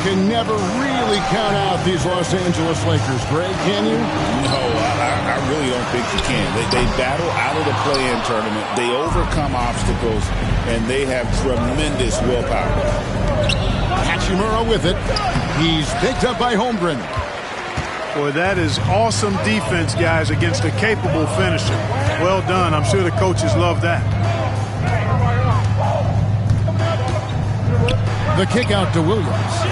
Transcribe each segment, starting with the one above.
can never really count out these Los Angeles Lakers, Greg, can you? No, I really don't think you can. They battle out of the play-in tournament. They overcome obstacles, and they have tremendous willpower. Hachimura with it. He's picked up by Holmgren. Boy, that is awesome defense, guys, against a capable finisher. Well done. I'm sure the coaches love that. The kick out to Williams.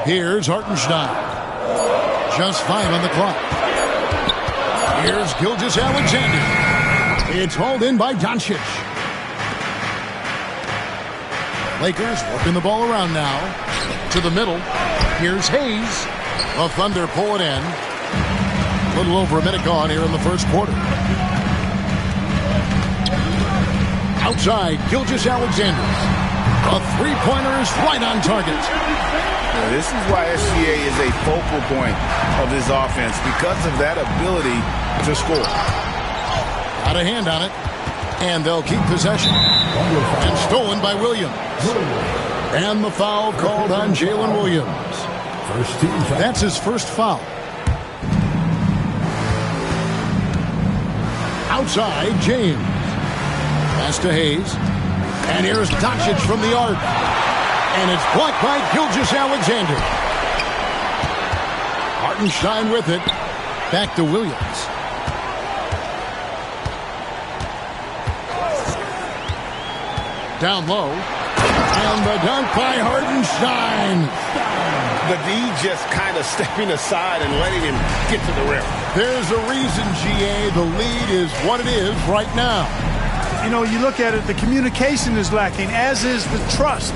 Here's Hartenstein. Just 5 on the clock. Here's Gilgeous-Alexander. It's hauled in by Doncic. Lakers working the ball around now. To the middle. Here's Hayes. The Thunder pull it in. A little over a minute gone here in the first quarter. Outside, Gilgeous-Alexander. A three-pointer is right on target. Yeah, this is why SGA is a focal point of this offense, because of that ability to score. Got a hand on it, and they'll keep possession. And stolen by Williams. And the foul called on Jalen Williams. That's his first foul. Outside, James. Pass to Hayes. And here's Doncic from the arc. And it's blocked by Gilgeous-Alexander. Hartenstein with it. Back to Williams. Down low. And the dunk by Hartenstein. The D just kind of stepping aside and letting him get to the rim. There's a reason, GA, the lead is what it is right now. You know, you look at it, the communication is lacking, as is the trust.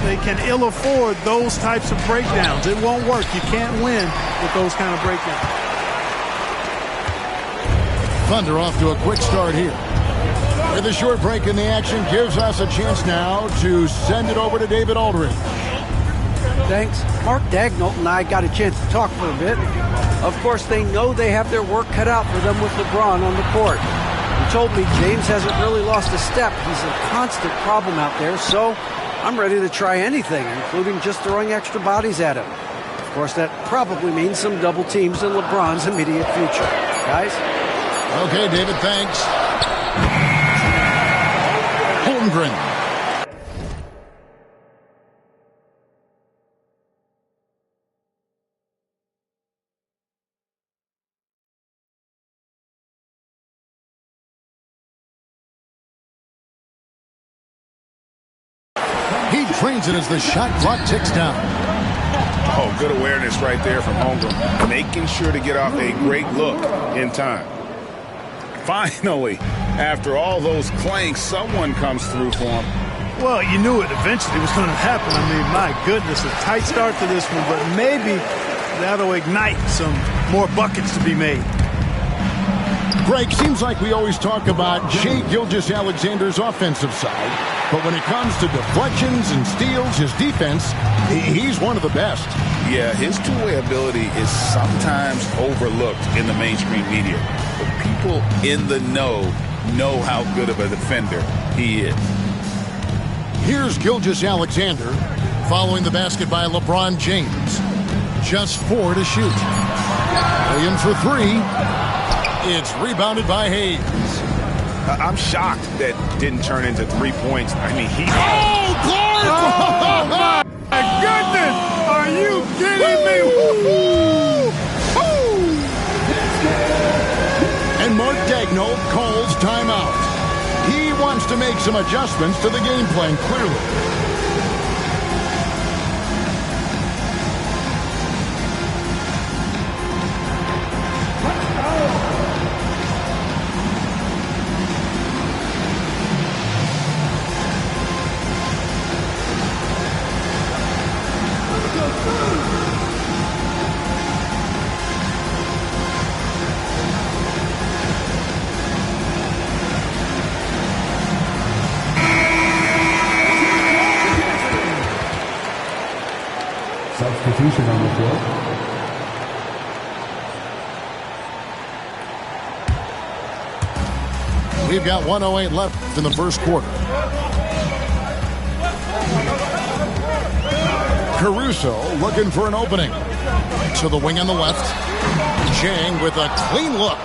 They can ill afford those types of breakdowns. It won't work. You can't win with those kind of breakdowns. Thunder off to a quick start here. With a short break in the action, gives us a chance now to send it over to David Aldridge. Thanks. Mark Daigneault and I got a chance to talk for a bit. Of course, they know they have their work cut out for them with LeBron on the court. He told me James hasn't really lost a step. He's a constant problem out there, so I'm ready to try anything, including just throwing extra bodies at him. Of course, that probably means some double teams in LeBron's immediate future. Guys? Okay, David, thanks. Holmgren. He trains it as the shot clock ticks down. Oh, good awareness right there from Holmgren. Making sure to get off a great look in time. Finally, after all those clanks, someone comes through for him. Well, you knew it eventually was going to happen. I mean, my goodness, a tight start to this one, but maybe that'll ignite some more buckets to be made. Greg, seems like we always talk about Shai Gilgeous-Alexander's offensive side, but when it comes to deflections and steals, his defense, he's one of the best. Yeah, his two-way ability is sometimes overlooked in the mainstream media, but people in the know how good of a defender he is. Here's Gilgeous-Alexander following the basket by LeBron James. Just 4 to shoot. Williams for 3. It's rebounded by Hayes. I'm shocked that didn't turn into 3 points. I mean, he... Oh, Clark! Oh, my goodness! Are you kidding me? And Mark Daigneault calls timeout. He wants to make some adjustments to the game plan, clearly. Substitution on the floor. We've got 1:08 left in the first quarter. Caruso looking for an opening. To the wing on the left. Chang with a clean look.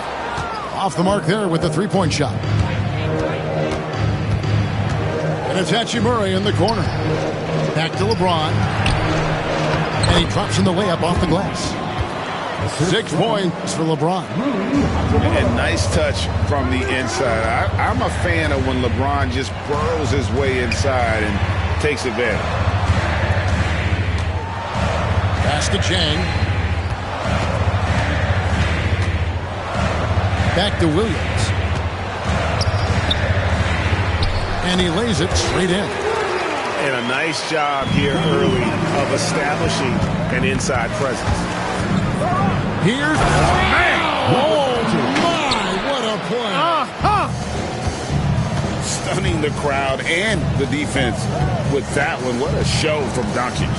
Off the mark there with the three-point shot. And it's Hachimura in the corner. Back to LeBron. And he drops in the layup off the glass. 6 points for LeBron. And nice touch from the inside. I'm a fan of when LeBron just burrows his way inside and takes advantage. Pass to Chang. Back to Williams. And he lays it straight in. And a nice job here early of establishing an inside presence. Here's man. Oh my, what a play. Stunning the crowd and the defense with that one. What a show from Doncic.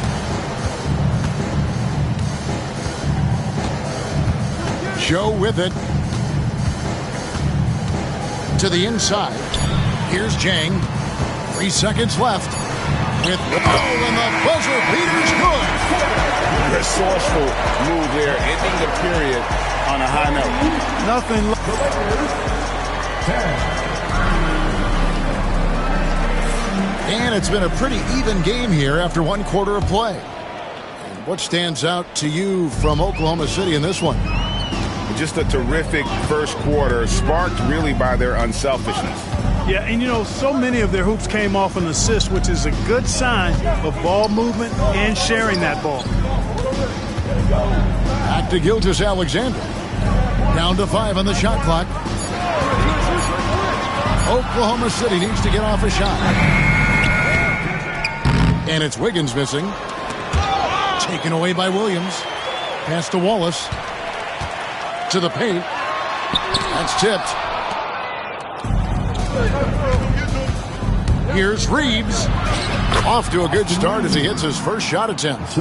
Joe with it. To the inside. Here's Jang. 3 seconds left. With and the buzzer beater's good. Resourceful move there, ending the period on a high note. Nothing. And it's been a pretty even game here after 1 quarter of play. What stands out to you from Oklahoma City in this one? Just a terrific first quarter, sparked really by their unselfishness. Yeah, and you know, so many of their hoops came off an assist, which is a good sign of ball movement and sharing that ball. Back to Gilgeous-Alexander. Down to 5 on the shot clock. Oklahoma City needs to get off a shot. And it's Wiggins missing. Taken away by Williams. Pass to Wallace. To the paint. That's tipped. Here's Reeves. Off to a good start as he hits his first shot attempt.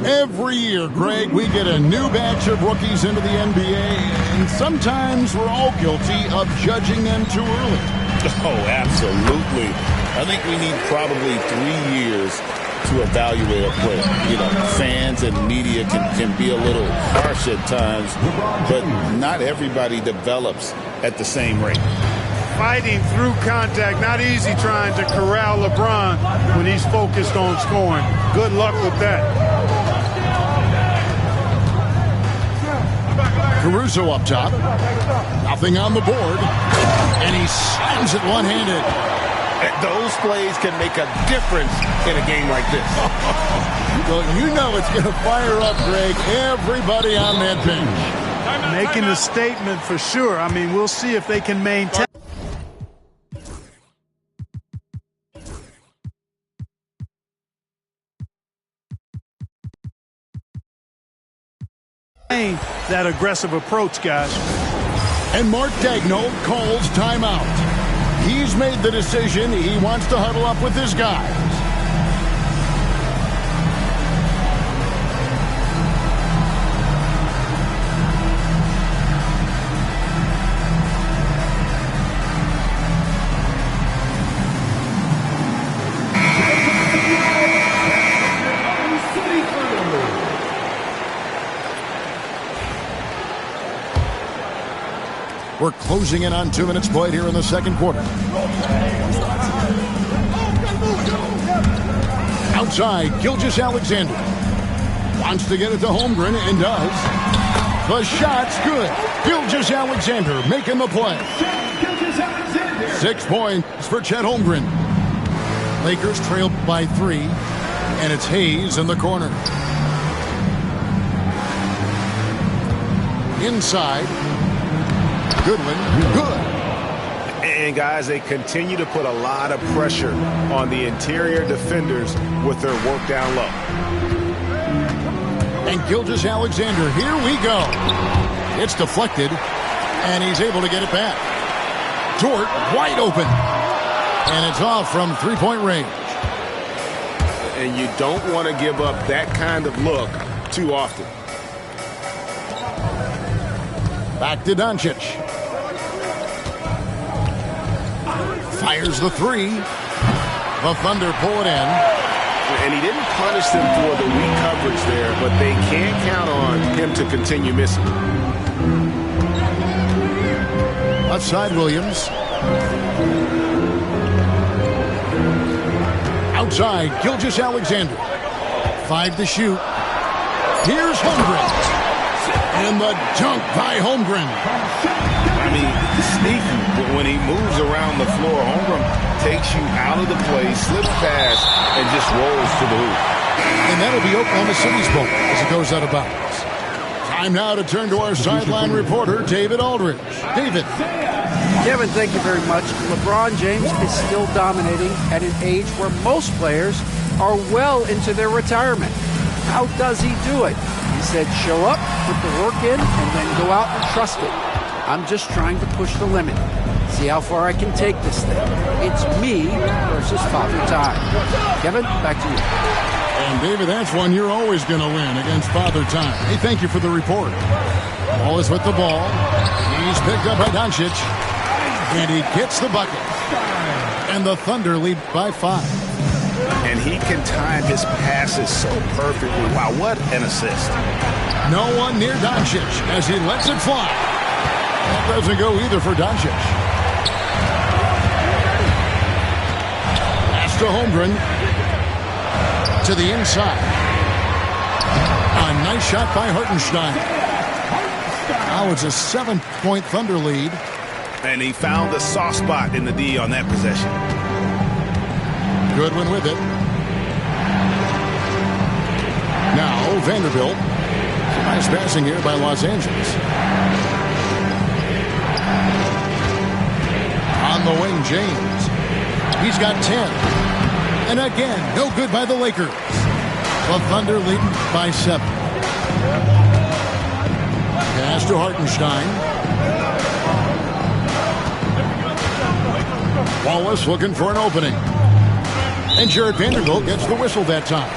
Every year, Greg, we get a new batch of rookies into the NBA, and sometimes we're all guilty of judging them too early. Oh, absolutely. I think we need probably 3 years to evaluate a player. You know, fans and media can be a little harsh at times, but not everybody develops at the same rate. Fighting through contact, not easy trying to corral LeBron when he's focused on scoring. Good luck with that. Caruso up top. Nothing on the board. And he slams it one-handed. Those plays can make a difference in a game like this. Well, you know it's going to fire up, Greg, everybody on that bench. Making a statement for sure. I mean, we'll see if they can maintain that aggressive approach, guys. And Mark Daigneault calls timeout. He's made the decision. He wants to huddle up with his guys. We're closing in on 2 minutes played here in the second quarter. Outside, Gilgeous-Alexander wants to get it to Holmgren and does. The shot's good. Gilgeous-Alexander making the play. 6 points for Chet Holmgren. Lakers trail by 3, and it's Hayes in the corner. Inside. Goodwin, good. And guys, they continue to put a lot of pressure on the interior defenders with their work down low. And Gilgeous-Alexander, here we go. It's deflected, and he's able to get it back. Dort wide open. And it's off from three-point range. And you don't want to give up that kind of look too often. Back to Doncic. Fires the 3. The Thunder pull it in. and he didn't punish them for the weak coverage there, but they can't count on him to continue missing. Left side, Williams. Outside, Gilgeous-Alexander. 5 to shoot. Here's Holmgren. And the dunk by Holmgren. I mean, sneaky, but when he moves around the floor, Holmgren takes you out of the play, slips past, and just rolls to the hoop. And that'll be Oklahoma City's ball as it goes out of bounds. Time now to turn to our sideline reporter, David Aldridge. David. Kevin, thank you very much. LeBron James is still dominating at an age where most players are well into their retirement. How does he do it? He said, show up, put the work in, and then go out and trust it. I'm just trying to push the limit. See how far I can take this thing. It's me versus Father Time. Kevin, back to you. And David, that's one you're always going to win against Father Time. Hey, thank you for the report. Ball is with the ball. He's picked up by Doncic. And he gets the bucket. And the Thunder lead by 5. And he can time his passes so perfectly. Wow, what an assist. No one near Doncic as he lets it fly. That doesn't go either for Doncic. Pass to Holmgren. To the inside. A nice shot by Hartenstein. Now it's a 7-point Thunder lead. And he found the soft spot in the D on that possession. Goodwin with it. Now Vanderbilt. Nice passing here by Los Angeles. On the wing, James. He's got 10. And again, no good by the Lakers. The Thunder leading by 7. Pass to Hartenstein. Wallace looking for an opening. And Jared Vanderbilt gets the whistle that time.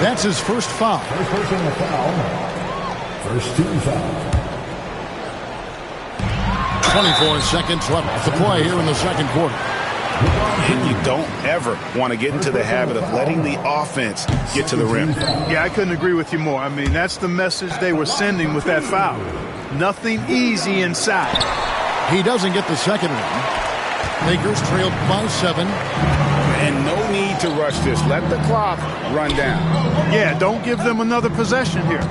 That's his first foul. First personal foul. First team foul. 24 seconds left to play here in the second quarter. And you don't ever want to get into the habit of letting the offense get to the rim. Yeah, I couldn't agree with you more. I mean, that's the message they were sending with that foul. Nothing easy inside. He doesn't get the second one. Lakers trailed by 7. And no need to rush this. Let the clock run down. Yeah, don't give them another possession here.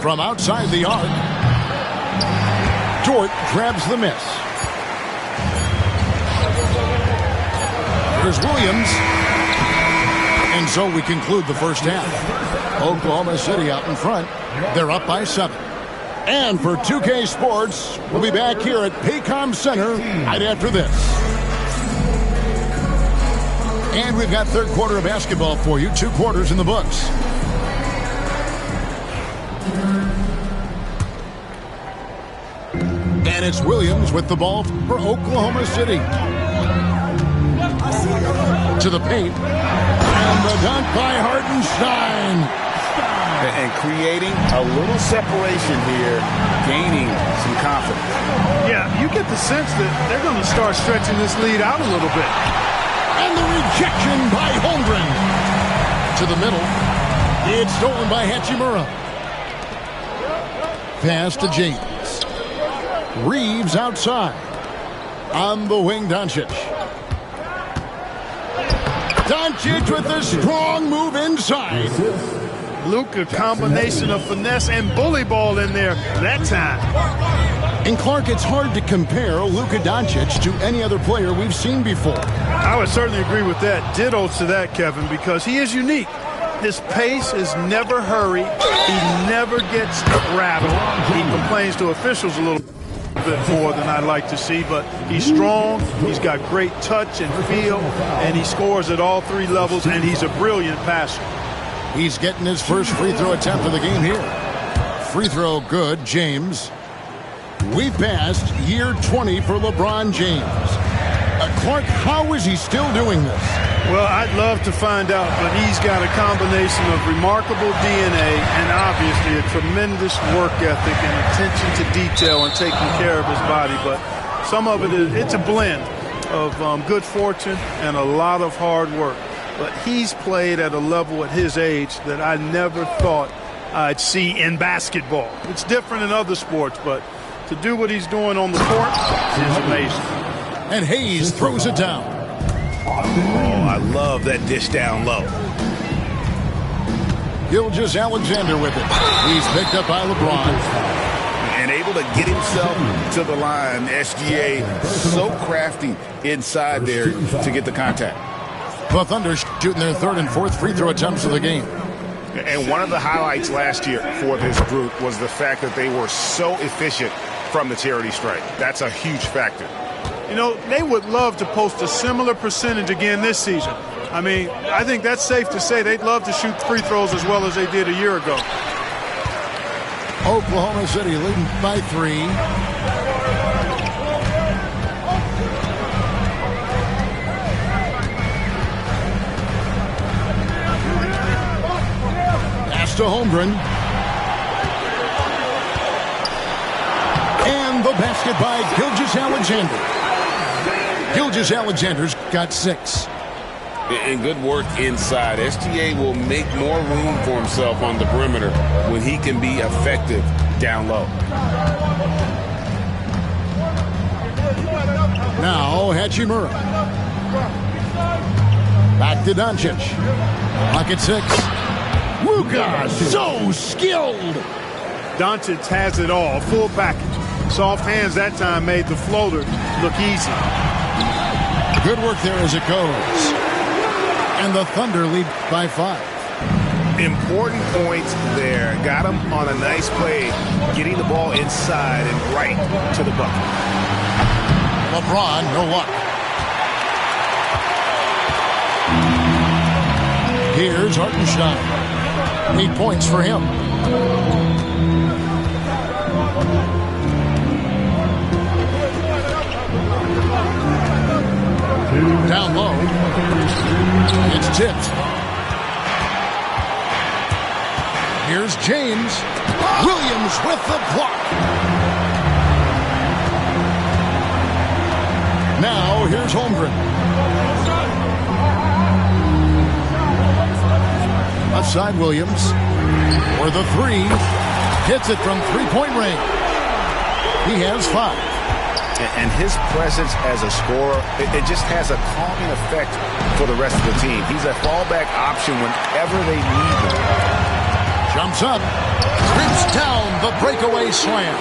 From outside the arc, Dort grabs the miss. Here's Williams. And so we conclude the first half. Oklahoma City out in front. They're up by 7. And for 2K Sports, we'll be back here at Paycom Center right after this. And we've got third quarter of basketball for you. 2 quarters in the books. And it's Williams with the ball for Oklahoma City. To the paint. And the dunk by Hartenstein. And creating a little separation here, gaining some confidence. Yeah, you get the sense that they're going to start stretching this lead out a little bit. And the rejection by Holmgren. To the middle. It's stolen by Hachimura. Pass to James. Reeves outside. On the wing, Doncic. Doncic with a strong move inside. Luka, combination of finesse and bully ball in there that time. And Clark, it's hard to compare Luka Doncic to any other player we've seen before. I would certainly agree with that. Ditto to that, Kevin, because he is unique. His pace is never hurried. He never gets rattled. He complains to officials a little bit more than I'd like to see, but he's strong. He's got great touch and feel, and he scores at all 3 levels, and he's a brilliant passer. He's getting his first free throw attempt of the game here. Free throw good, James. We've passed year 20 for LeBron James. Clark, how is he still doing this? Well, I'd love to find out, but he's got a combination of remarkable DNA and obviously a tremendous work ethic and attention to detail and taking care of his body. But some of it's a blend of good fortune and a lot of hard work. But he's played at a level at his age that I never thought I'd see in basketball. It's different in other sports, but to do what he's doing on the court is amazing. And Hayes throws it down. Oh, I love that dish down low. Gilgeous-Alexander with it. He's picked up by LeBron. And able to get himself to the line. SGA so crafty inside there to get the contact. The Thunder shooting their third and fourth free throw attempts of the game. And one of the highlights last year for this group was the fact that they were so efficient from the charity stripe. That's a huge factor. You know, they would love to post a similar percentage again this season. I mean, I think that's safe to say they'd love to shoot free throws as well as they did a year ago. Oklahoma City leading by 3. Pass to Holmgren. And the basket by Gilgeous-Alexander. Gilgeous-Alexander's got 6. And good work inside. SGA will make more room for himself on the perimeter when he can be effective down low. Now Hachimura. Back to Doncic. Pocket 6. Luka, so skilled. Doncic has it all, full package. Soft hands that time made the floater look easy. Good work there as it goes. And the Thunder lead by 5. Important points there. Got him on a nice play, getting the ball inside and right to the bucket. LeBron, no luck. Here's Hartenstein. 8 points for him. Down low. It's tipped. Here's James. Williams with the block. Now here's Holmgren. Left side Williams. For the 3. Hits it from three-point range. He has 5. And his presence as a scorer, it just has a calming effect for the rest of the team. He's a fallback option whenever they need him. Jumps up. Rips down the breakaway slam.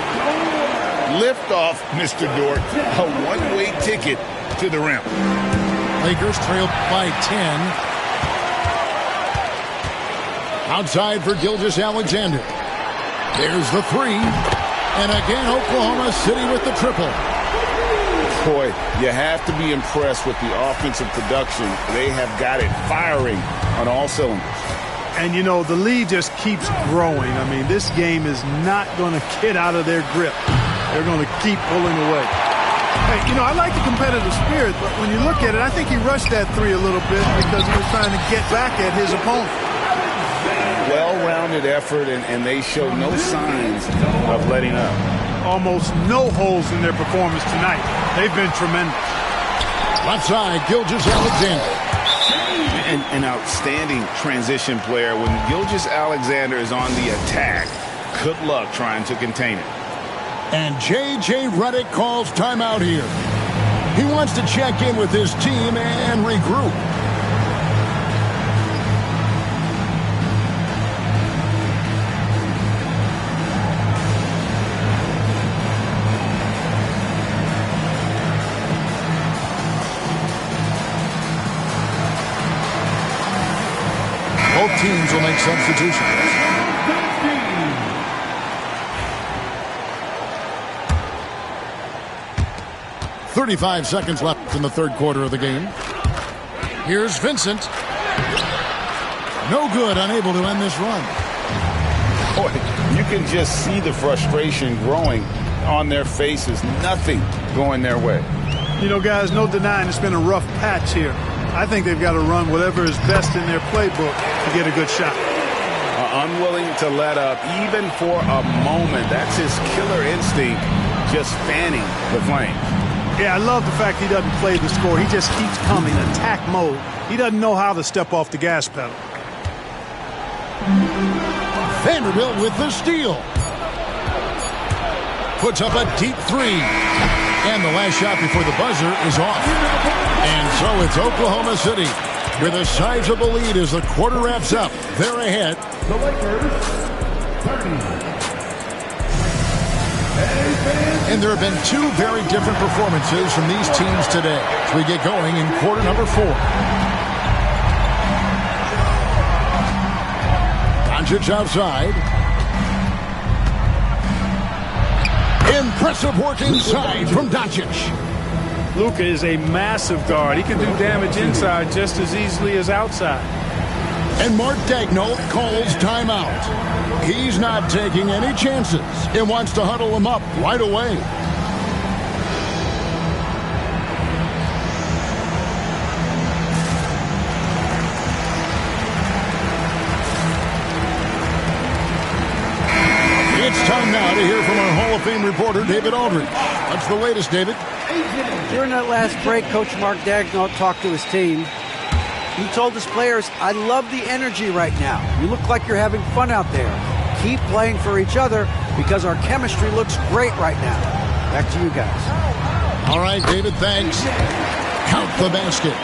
Lift off, Mr. Dort. A one-way ticket to the rim. Lakers trail by 10. Outside for Gilgeous-Alexander. There's the 3. And again, Oklahoma City with the triple. Boy, you have to be impressed with the offensive production. They have got it firing on all cylinders. And, you know, the lead just keeps growing. I mean, this game is not going to get out of their grip. They're going to keep pulling away. Hey, you know, I like the competitive spirit, but when you look at it, I think he rushed that 3 a little bit because he was trying to get back at his opponent. Well-rounded effort, and they show no signs of letting up. Almost no holes in their performance tonight. They've been tremendous. Left side, Gilgeous-Alexander. An outstanding transition player. When Gilgeous-Alexander is on the attack, good luck trying to contain it. And J.J. Redick calls timeout here. He wants to check in with his team and regroup. Both teams will make substitutions. .35 seconds left in the third quarter of the game. Here's Vincent. No good, unable to end this run. Boy, you can just see the frustration growing on their faces. Nothing going their way. You know, guys, no denying it's been a rough patch here. I think they've got to run whatever is best in their playbook to get a good shot. Unwilling to let up even for a moment. That's his killer instinct, just fanning the flame. Yeah, I love the fact he doesn't play the score. He just keeps coming, attack mode. He doesn't know how to step off the gas pedal. Vanderbilt with the steal. Puts up a deep three. And the last shot before the buzzer is off. And so it's Oklahoma City with a sizable lead as the quarter wraps up. They're ahead. The Lakers, 30. And there have been two very different performances from these teams today as we get going in quarter number 4. Doncic outside. Impressive work inside from Doncic. Luka is a massive guard. He can do damage inside just as easily as outside. And Mark Daigneault calls timeout. He's not taking any chances and wants to huddle him up right away. It's time now to hear from our Hall of Fame reporter, David Aldridge. What's the latest, David? During that last break, Coach Mark Daigneault talked to his team. He told his players, I love the energy right now. You look like you're having fun out there. Keep playing for each other because our chemistry looks great right now. Back to you guys. All right, David, thanks. Count the basket.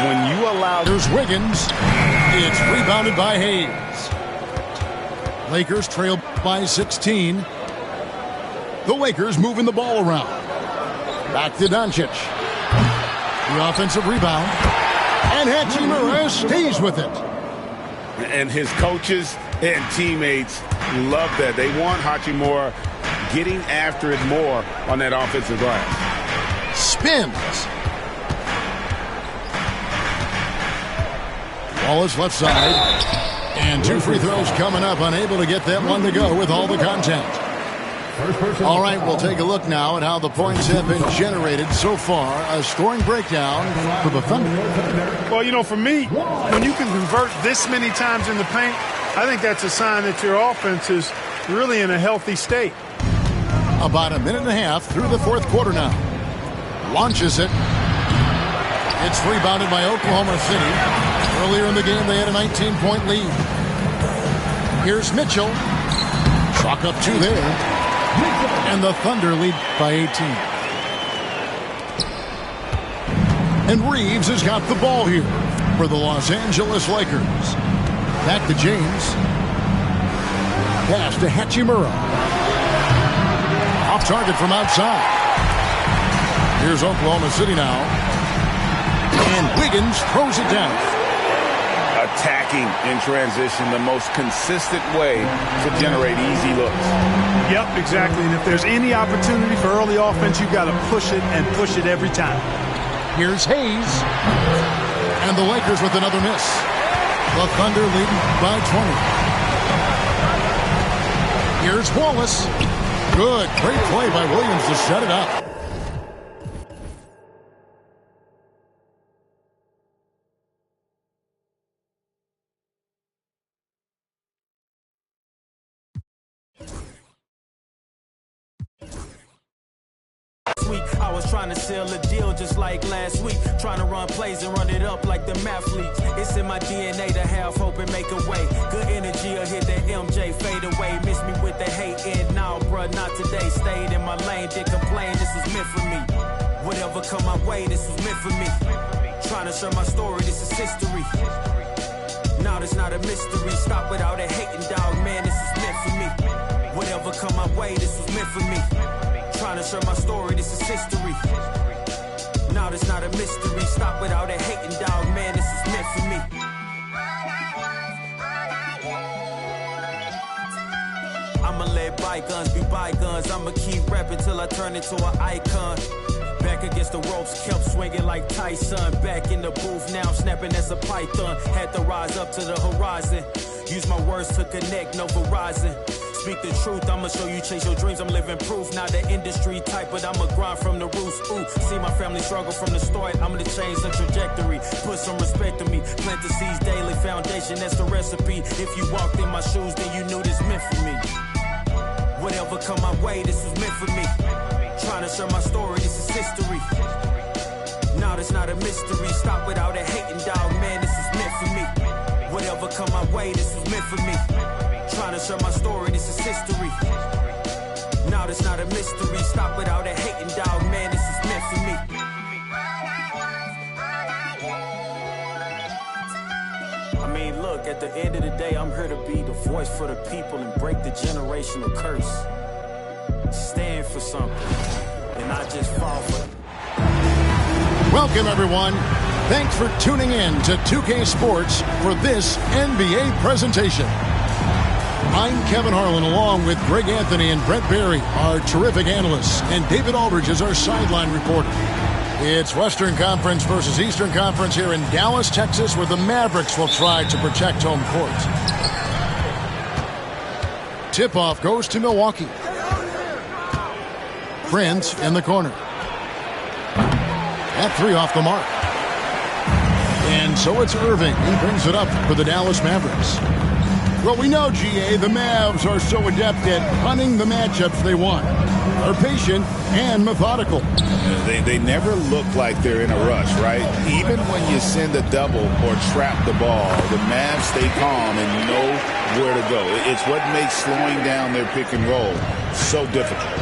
When you allow... There's Wiggins. It's rebounded by Hayes. Lakers trail by 16. The Lakers moving the ball around. Back to Doncic. The offensive rebound. And Hachimura stays with it. And his coaches and teammates love that. They want Hachimura getting after it more on that offensive glass. Spins. Wallace left side. And 2 free throws coming up. Unable to get that one to go with all the contact. All right, we'll take a look now at how the points have been generated so far. A scoring breakdown for the Thunder. Well, you know, for me, when you can convert this many times in the paint, I think that's a sign that your offense is really in a healthy state. About a minute and a half through the fourth quarter now. Launches it. It's rebounded by Oklahoma City. Earlier in the game, they had a 19-point lead. Here's Mitchell. Chalk up 2 there. And the Thunder lead by 18. And Reeves has got the ball here for the Los Angeles Lakers. Back to James. Pass to Hachimura. Off target from outside. Here's Oklahoma City now. And Wiggins throws it down. Attacking in transition, the most consistent way to generate easy looks. Yep, exactly. And if there's any opportunity for early offense, you've got to push it and push it every time. Here's Hayes. And the Lakers with another miss. The Thunder leading by 20. Here's Wallace. Good. Great play by Williams to set it up. I was trying to seal a deal just like last week. Trying to run plays and run it up like the mathletes. It's in my DNA to have hope and make a way. Good energy will hit that MJ fade away. Miss me with the hate and now, bruh, not today. Stayed in my lane, didn't complain, this was meant for me. Whatever come my way, this was meant for me. Trying to share my story, this is history. Now it's not a mystery. Stop without a hating, dog, man, this is meant for me. Whatever come my way, this was meant for me. Trying to share my story, this is history. Now it's not a mystery. Stop without a hating, dog, man, this is meant for me. I'ma let bygones be bygones. I'ma keep rapping till I turn into an icon. Back against the ropes, kept swinging like Tyson. Back in the booth now, snapping as a python. Had to rise up to the horizon. Use my words to connect, no Verizon. Speak the truth, I'ma show you chase your dreams. I'm living proof, not the industry type, but I'ma grind from the roots. Ooh, see my family struggle from the start. I'm gonna change the trajectory. Put some respect on me. Plant the seeds daily, foundation, that's the recipe. If you walked in my shoes, then you knew this meant for me. Whatever come my way, this was meant for me. Trying to share my story, this is history. Now it's not a mystery. Stop without a hating, dog. Man, this is meant for me. Whatever come my way, this was meant for me. Trying to share my story, this is history. Now it's not a mystery. Stop without a hating, dog. Man, this is meant for me. I mean, look, at the end of the day, I'm here to be the voice for the people and break the generational curse. Stand for something and not just fall for it. Welcome, everyone. Thanks for tuning in to 2K Sports for this NBA presentation. I'm Kevin Harlan, along with Greg Anthony and Brett Berry, our terrific analysts, and David Aldridge is our sideline reporter. It's Western Conference versus Eastern Conference here in Dallas, Texas, where the Mavericks will try to protect home court. Tip-off goes to Milwaukee. Prince in the corner. That three off the mark. And so it's Irving. He brings it up for the Dallas Mavericks. Well, we know, GA, the Mavs are so adept at hunting the matchups they want. They're patient and methodical. They never look like they're in a rush, right? Even when you send a double or trap the ball, the Mavs stay calm and know where to go. It's what makes slowing down their pick and roll so difficult.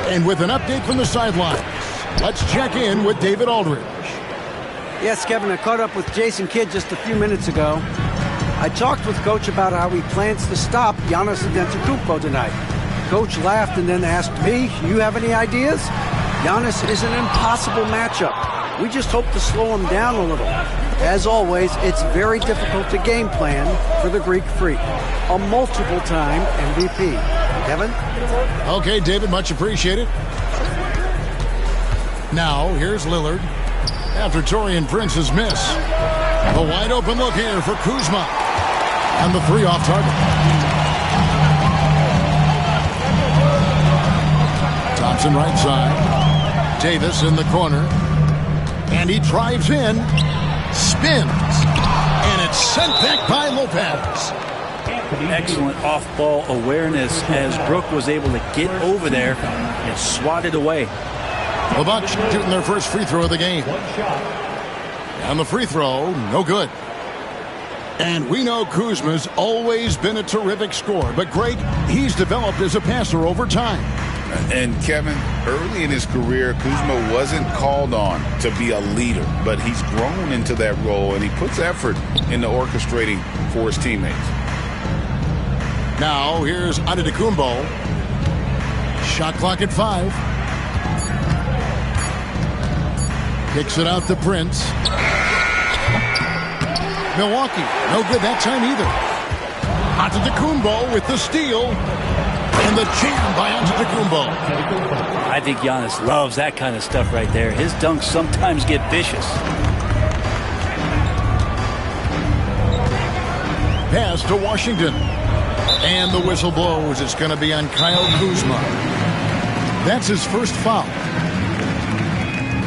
And with an update from the sidelines, let's check in with David Aldridge. Yes, Kevin, I caught up with Jason Kidd just a few minutes ago. I talked with Coach about how he plans to stop Giannis Antetokounmpo tonight. Coach laughed and then asked me, you have any ideas? Giannis is an impossible matchup. We just hope to slow him down a little. As always, it's very difficult to game plan for the Greek Freak, a multiple-time MVP. Kevin? Okay, David, much appreciated. Now, here's Lillard after Taurean Prince's miss. A wide-open look here for Kuzma. And the three off target. Thompson right side. Davis in the corner. And he drives in. Spins. And it's sent back by Lopez. Excellent off-ball awareness as Brook was able to get over there and swat it away. The Bucks shooting their first free throw of the game. And the free throw, no good. And we know Kuzma's always been a terrific scorer. But, Greg, he's developed as a passer over time. And, Kevin, early in his career, Kuzma wasn't called on to be a leader. But he's grown into that role, and he puts effort into orchestrating for his teammates. Now, here's Antetokounmpo. Shot clock at 5. Kicks it out to Prince. Milwaukee, no good that time either. Antetokounmpo with the steal. And the jam by Antetokounmpo. I think Giannis loves that kind of stuff right there. His dunks sometimes get vicious. Pass to Washington. And the whistle blows. It's going to be on Kyle Kuzma. That's his first foul.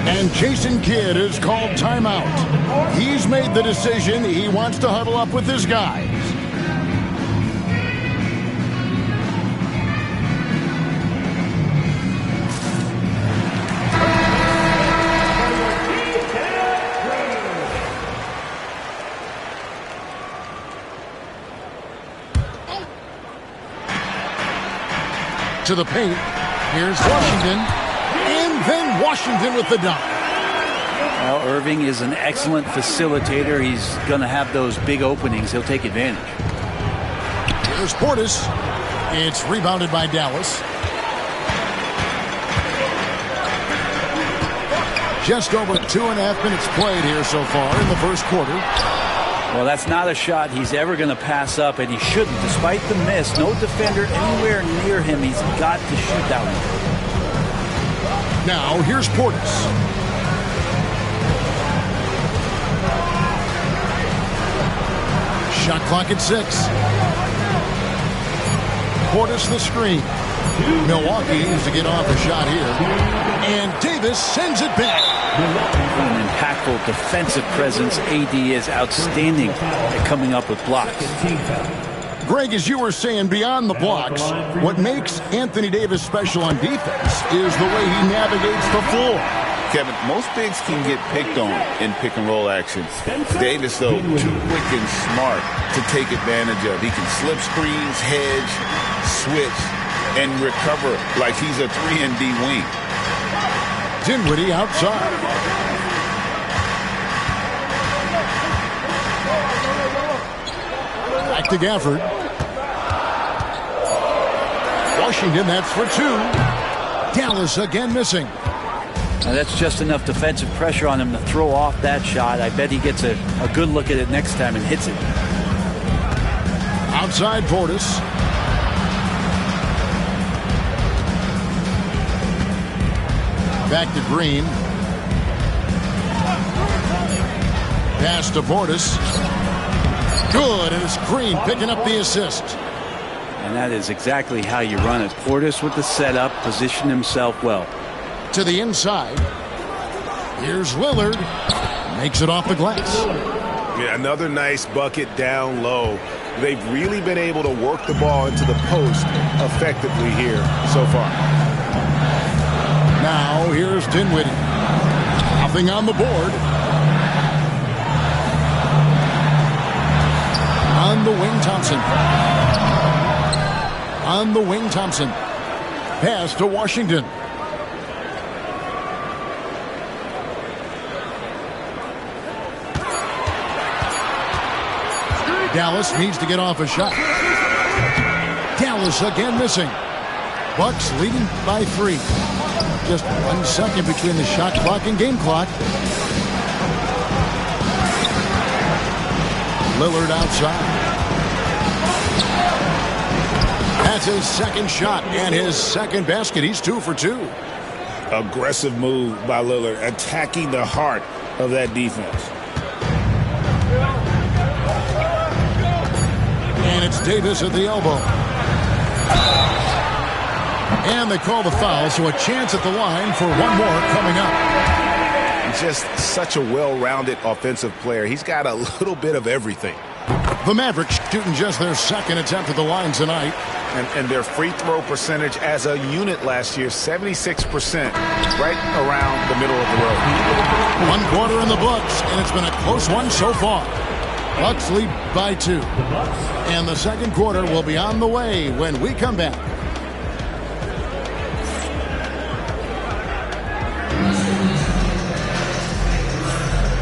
And Jason Kidd has called timeout. He's made the decision. He wants to huddle up with his guys. To the paint. Here's Washington. And then Washington with the dunk. Well, Irving is an excellent facilitator. He's going to have those big openings. He'll take advantage. Here's Portis. It's rebounded by Dallas. Just over 2.5 minutes played here so far in the first quarter. Well, that's not a shot he's ever going to pass up, and he shouldn't. Despite the miss, no defender anywhere near him. He's got to shoot that one. Now, here's Portis. Shot clock at 6. Portis the screen. Milwaukee needs to get off a shot here. And Davis sends it back. An impactful defensive presence. AD is outstanding at coming up with blocks. Greg, as you were saying, beyond the blocks, what makes Anthony Davis special on defense is the way he navigates the floor. Kevin, most bigs can get picked on in pick-and-roll action. Davis, though, too quick and smart to take advantage of. He can slip screens, hedge, switch, and recover like he's a 3-and-D wing. Dinwiddie outside. Back to Gafford. Washington, that's for two. Dallas again missing. Now that's just enough defensive pressure on him to throw off that shot. I bet he gets a good look at it next time and hits it. Outside Portis. Back to Green. Pass to Portis. Good, and it's Green picking up the assist. And that is exactly how you run it. Portis with the setup, positioned himself well. To the inside. Here's Lillard. Makes it off the glass. Yeah, another nice bucket down low. They've really been able to work the ball into the post effectively here so far. Now here's Dinwiddie. Nothing on the board. On the wing, Thompson. On the wing, Thompson. Pass to Washington. Dallas needs to get off a shot. Dallas again missing. Bucks leading by 3. Just 1 second between the shot clock and game clock. Lillard outside. That's his second shot and his second basket. He's 2 for 2. Aggressive move by Lillard, attacking the heart of that defense. And it's Davis at the elbow. And they call the foul, so a chance at the line for one more coming up. Just such a well-rounded offensive player. He's got a little bit of everything. The Mavericks shooting just their second attempt at the line tonight. And their free throw percentage as a unit last year, 76%, right around the middle of the road. 1 quarter in the books, and it's been a close one so far. Bucks lead by 2. And the second quarter will be on the way when we come back.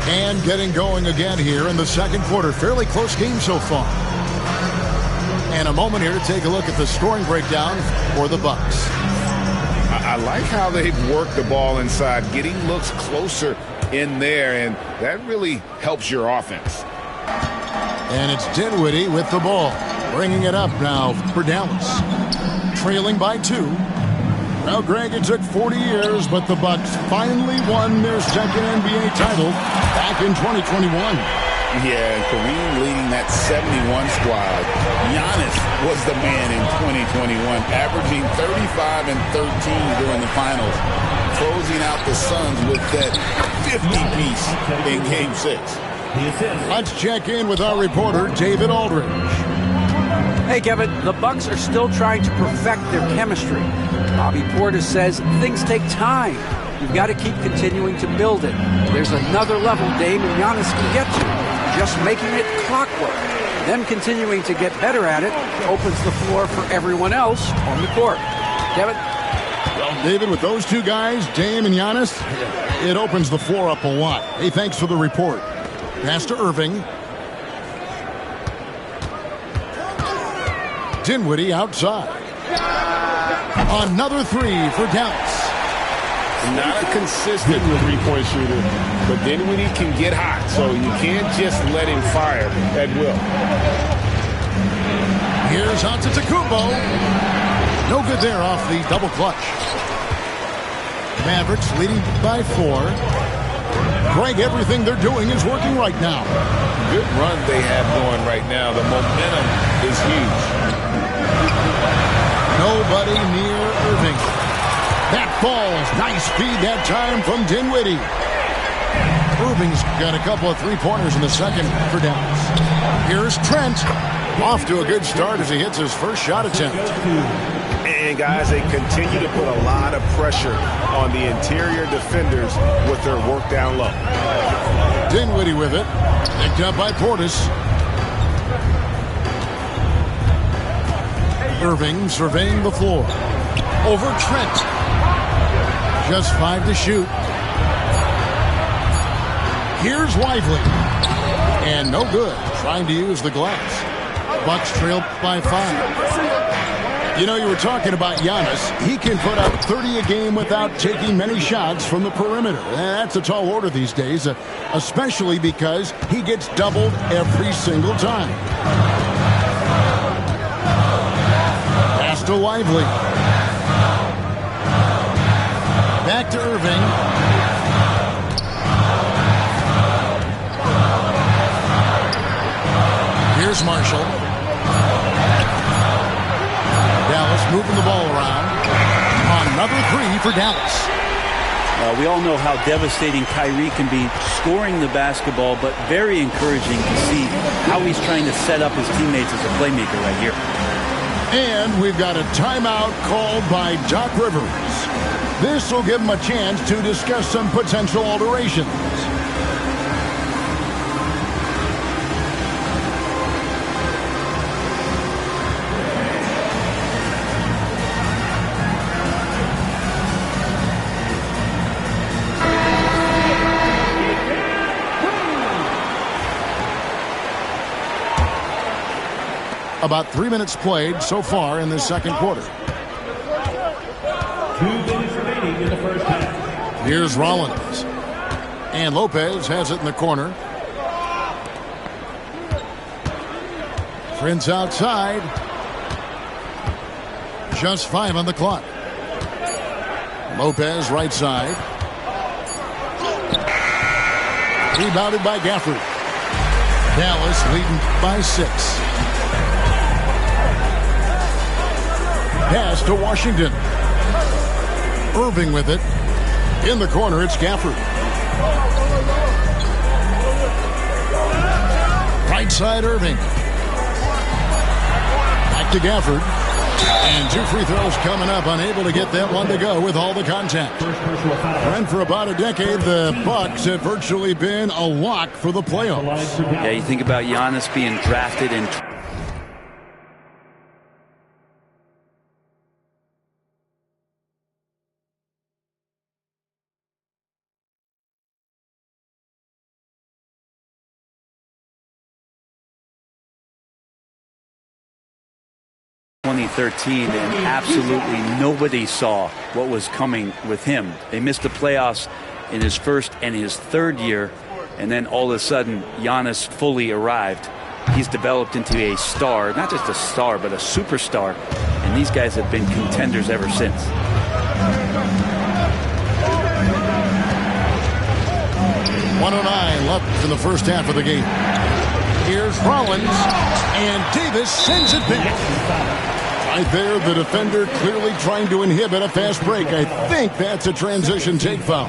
And getting going again here in the second quarter. Fairly close game so far. And a moment here to take a look at the scoring breakdown for the Bucks. I like how they've worked the ball inside, getting looks closer in there, and that really helps your offense. And it's Dinwiddie with the ball, bringing it up now for Dallas. Trailing by 2. Well, Greg, it took 40 years, but the Bucks finally won their second NBA title back in 2021. Yeah, and Kareem leading that 71 squad. Giannis was the man in 2021, averaging 35 and 13 during the finals, closing out the Suns with that 50-piece in Game 6. Let's check in with our reporter, David Aldridge. Hey, Kevin, the Bucks are still trying to perfect their chemistry. Bobby Portis says things take time. You've got to keep continuing to build it. There's another level Dame and Giannis can get to. Just making it clockwork. Them continuing to get better at it opens the floor for everyone else on the court. Kevin? Well, David, with those two guys, Dame and Giannis, it opens the floor up a lot. Hey, thanks for the report. Pass to Irving. Dinwiddie outside. Another 3 for Dallas. Not a consistent three-point shooter, but Dinwiddie can get hot, so you can't just let him fire at will. Here's Antetokounmpo. No good there off the double clutch. Mavericks leading by 4. Greg, everything they're doing is working right now. Good run they have going right now. The momentum is huge. Nobody near Irving. That falls. Nice feed that time from Dinwiddie. Irving's got a couple of 3-pointers in the second for Dallas. Here's Trent. Off to a good start as he hits his first shot attempt. And, guys, they continue to put a lot of pressure on the interior defenders with their work down low. Dinwiddie with it. Picked up by Portis. Irving surveying the floor. Over Trent. Just 5 to shoot. Here's Lively. And no good. Trying to use the glass. Bucks trail by 5. You know, you were talking about Giannis. He can put up 30 a game without taking many shots from the perimeter. That's a tall order these days, especially because he gets doubled every single time. Pass to Lively. Back to Irving. Here's Marshall. Dallas moving the ball around. Another 3 for Dallas. We all know how devastating Kyrie can be scoring the basketball, but very encouraging to see how he's trying to set up his teammates as a playmaker right here. And we've got a timeout called by Doc Rivers. This will give him a chance to discuss some potential alterations. About 3 minutes played so far in this second quarter. 2 minutes remaining in the first half. Here's Rollins. And Lopez has it in the corner. Prince outside. Just 5 on the clock. Lopez right side. Rebounded by Gafford. Dallas leading by 6. Pass to Washington. Irving with it. In the corner, it's Gafford. Right side, Irving. Back to Gafford. And 2 free throws coming up. Unable to get that one to go with all the contact. And for about a decade, the Bucks have virtually been a lock for the playoffs. Yeah, you think about Giannis being drafted in 2013, and absolutely nobody saw what was coming with him. They missed the playoffs in his first and his third year, and then all of a sudden Giannis fully arrived. He's developed into a star, not just a star, but a superstar, and these guys have been contenders ever since. .109 left in the first half of the game. Here's Rollins, and Davis sends it back. Right there, the defender clearly trying to inhibit a fast break. I think that's a transition take foul.